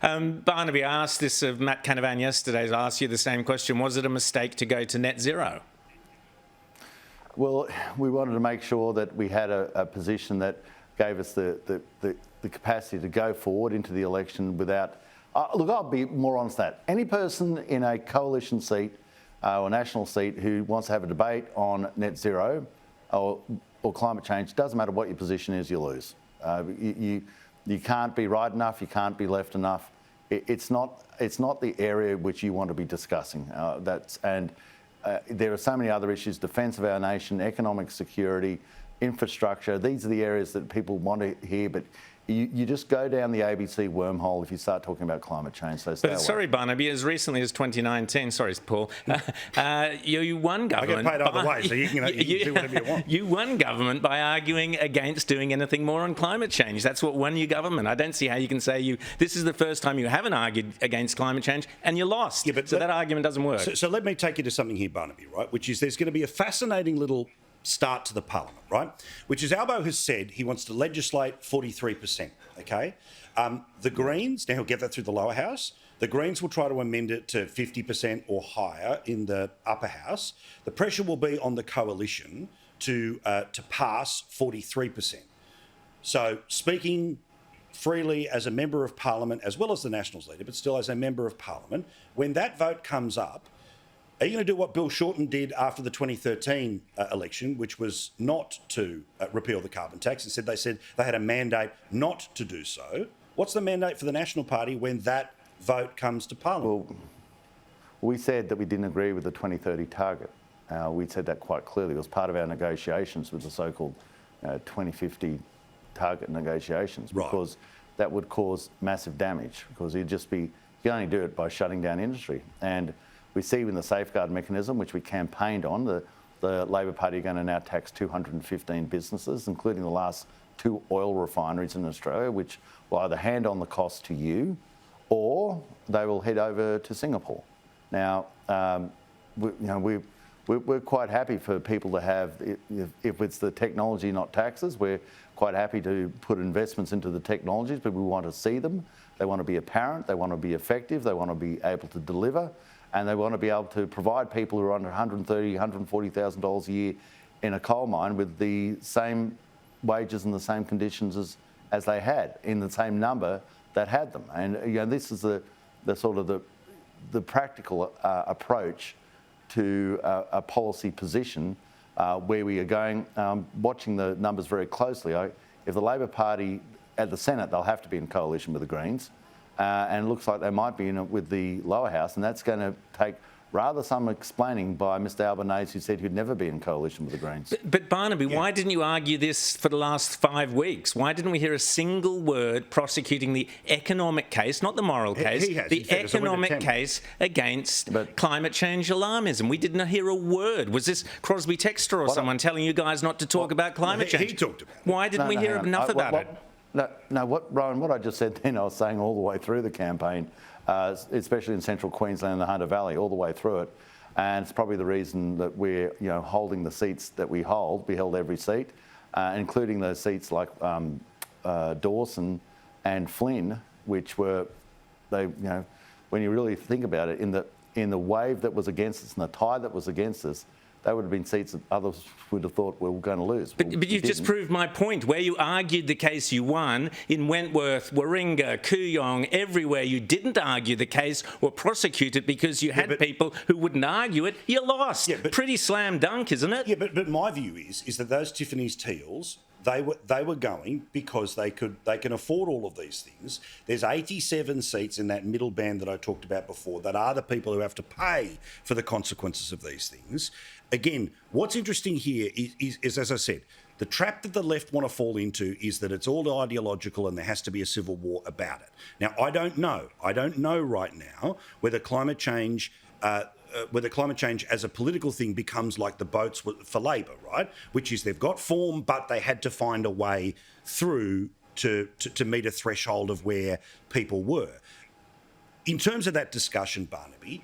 Barnaby, I asked this of Matt Canavan yesterday. I asked you the same question. Was it a mistake to go to net zero? Well, we wanted to make sure that we had a position that gave us the capacity to go forward into the election without... look, I'll be more honest that any person in a coalition seat or national seat who wants to have a debate on net zero or climate change, doesn't matter what your position is, you lose. You can't be right enough, you can't be left enough. It's not the area which you want to be discussing. There are so many other issues: defence of our nation, economic security, infrastructure. These are the areas that people want to hear, but you just go down the ABC wormhole if you start talking about climate change. So but sorry, Barnaby, as recently as 2019, sorry, Paul, you won government. I get paid either way, so you can do whatever you want. You won government by arguing against doing anything more on climate change. That's what won you government. I don't see how you can say this is the first time you haven't argued against climate change and you lost. Yeah, but so that argument doesn't work. So let me take you to something here, Barnaby, right, which is there's going to be a fascinating little start to the parliament, right? Which is Albo has said he wants to legislate 43%, okay? The Greens, now he'll get that through the lower house. The Greens will try to amend it to 50% or higher in the upper house. The pressure will be on the coalition to pass 43%. So speaking freely as a member of parliament, as well as the Nationals leader, but still as a member of parliament, when that vote comes up, are you going to do what Bill Shorten did after the 2013 election, which was not to repeal the carbon tax? Instead, they said they had a mandate not to do so. What's the mandate for the National Party when that vote comes to Parliament? Well, we said that we didn't agree with the 2030 target. We said that quite clearly. It was part of our negotiations with the so-called 2050 target negotiations, because that would cause massive damage, because you can only do it by shutting down industry. And we see in the safeguard mechanism, which we campaigned on, the Labor Party are going to now tax 215 businesses, including the last 2 oil refineries in Australia, which will either hand on the cost to you or they will head over to Singapore. Now, we're quite happy for people to have, if it's the technology, not taxes, we're quite happy to put investments into the technologies, but we want to see them. They want to be apparent, they want to be effective, they want to be able to deliver, and they want to be able to provide people who are under $130,000, $140,000 a year in a coal mine with the same wages and the same conditions as they had, in the same number that had them. And this is the sort of the practical approach to a policy position where we are going, watching the numbers very closely. If the Labor Party at the Senate, they'll have to be in coalition with the Greens. And it looks like they might be in it with the lower house, and that's going to take rather some explaining by Mr Albanese, who said he'd never be in coalition with the Greens. But Barnaby, why didn't you argue this for the last 5 weeks? Why didn't we hear a single word prosecuting the economic case, not the moral case, the economic case against climate change alarmism? We didn't hear a word. Was this Crosby Textor or someone telling you guys not to talk about climate change? He talked about it. Why didn't we hear enough about it? Ryan, what I just said then, I was saying all the way through the campaign, especially in central Queensland and the Hunter Valley, all the way through it. And it's probably the reason that we're holding the seats that we hold. We held every seat, including those seats like Dawson and Flynn, which were, when you really think about it, in the wave that was against us and the tide that was against us, they would have been seats that others would have thought we were going to lose. But you've just proved my point. Where you argued the case, you won. In Wentworth, Warringah, Kooyong, everywhere you didn't argue the case or prosecute it because you had people who wouldn't argue it, you lost. Yeah, pretty slam dunk, isn't it? Yeah, but my view is that those Tiffany's Teals, they were going because they can afford all of these things. There's 87 seats in that middle band that I talked about before that are the people who have to pay for the consequences of these things. Again, what's interesting here is, as I said, the trap that the left want to fall into is that it's all ideological and there has to be a civil war about it. Now, I don't know right now whether climate change as a political thing becomes like the boats for Labor, right? Which is they've got form, but they had to find a way through to meet a threshold of where people were. In terms of that discussion, Barnaby,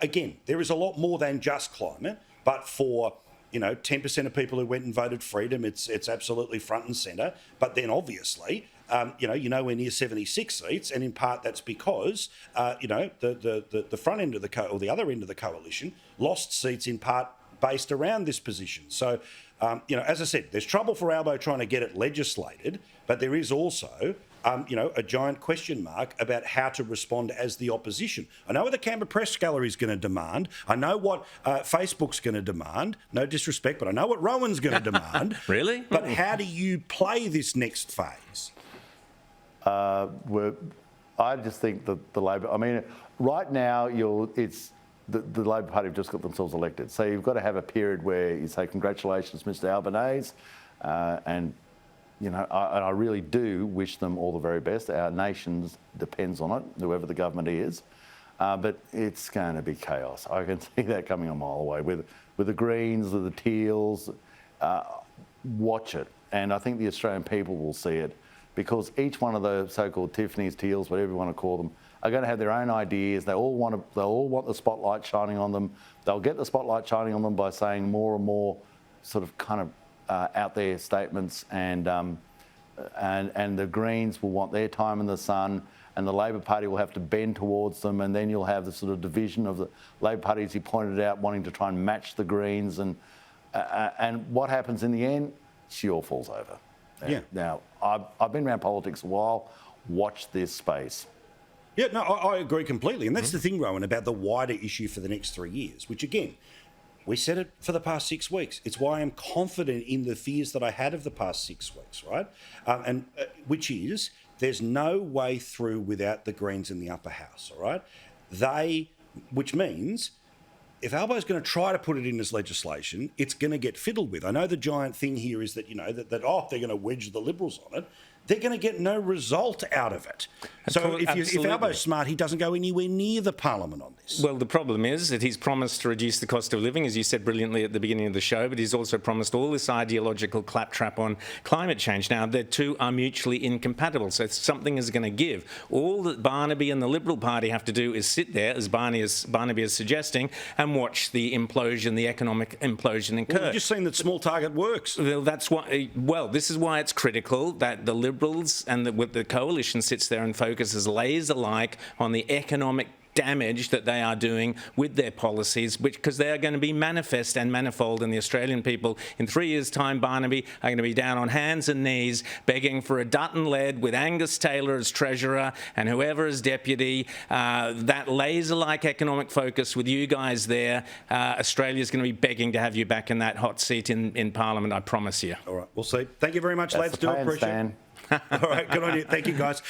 again, there is a lot more than just climate, but for 10% of people who went and voted freedom, it's absolutely front and centre. But then obviously you're nowhere near 76 seats, and in part that's because, the front end of or the other end of the coalition lost seats in part based around this position. So, as I said, there's trouble for Albo trying to get it legislated, but there is also, a giant question mark about how to respond as the opposition. I know what the Canberra Press Gallery is going to demand. I know what Facebook's going to demand. No disrespect, but I know what Rowan's going to demand. Really? But how do you play this next phase? I just think that the Labor... I mean, right now, the Labor Party have just got themselves elected. So you've got to have a period where you say, congratulations, Mr Albanese, and I really do wish them all the very best. Our nation depends on it, whoever the government is. But it's going to be chaos. I can see that coming a mile away. With the Greens, with the Teals, watch it. And I think the Australian people will see it, because each one of the so-called Tiffany's, Teals, whatever you want to call them, are going to have their own ideas. They all want the spotlight shining on them. They'll get the spotlight shining on them by saying more and more sort of kind of out there statements, and the Greens will want their time in the sun, and the Labor Party will have to bend towards them, and then you'll have the sort of division of the Labor Party, as he pointed out, wanting to try and match the Greens, and what happens in the end? She all falls over. Yeah. Now, I've been around politics a while. Watch this space. Yeah, no, I agree completely. And that's the thing, Rowan, about the wider issue for the next 3 years, which, again, we said it for the past 6 weeks. It's why I'm confident in the fears that I had of the past 6 weeks, right? Which is, there's no way through without the Greens in the upper house, all right? Which means, if Albo's going to try to put it in as legislation, it's going to get fiddled with. I know the giant thing here is that, they're going to wedge the Liberals on it. They're going to get no result out of it. So if Albo's smart, he doesn't go anywhere near the Parliament on this. Well, the problem is that he's promised to reduce the cost of living, as you said brilliantly at the beginning of the show, but he's also promised all this ideological claptrap on climate change. Now, the two are mutually incompatible, so something is going to give. All that Barnaby and the Liberal Party have to do is sit there, as Barnaby is suggesting, and watch the implosion, the economic implosion occur. Well, we've just seen that small target works. Well, this is why it's critical that the Liberals and the coalition sits there and focuses laser-like on the economic damage that they are doing with their policies, because they are going to be manifest and manifold, and the Australian people in 3 years' time, Barnaby, are going to be down on hands and knees begging for a Dutton-led with Angus Taylor as Treasurer and whoever as Deputy. That laser-like economic focus with you guys there, Australia's going to be begging to have you back in that hot seat in Parliament, I promise you. All right, we'll see. Thank you very much, lads. Do appreciate it. All right, good on you. Thank you, guys.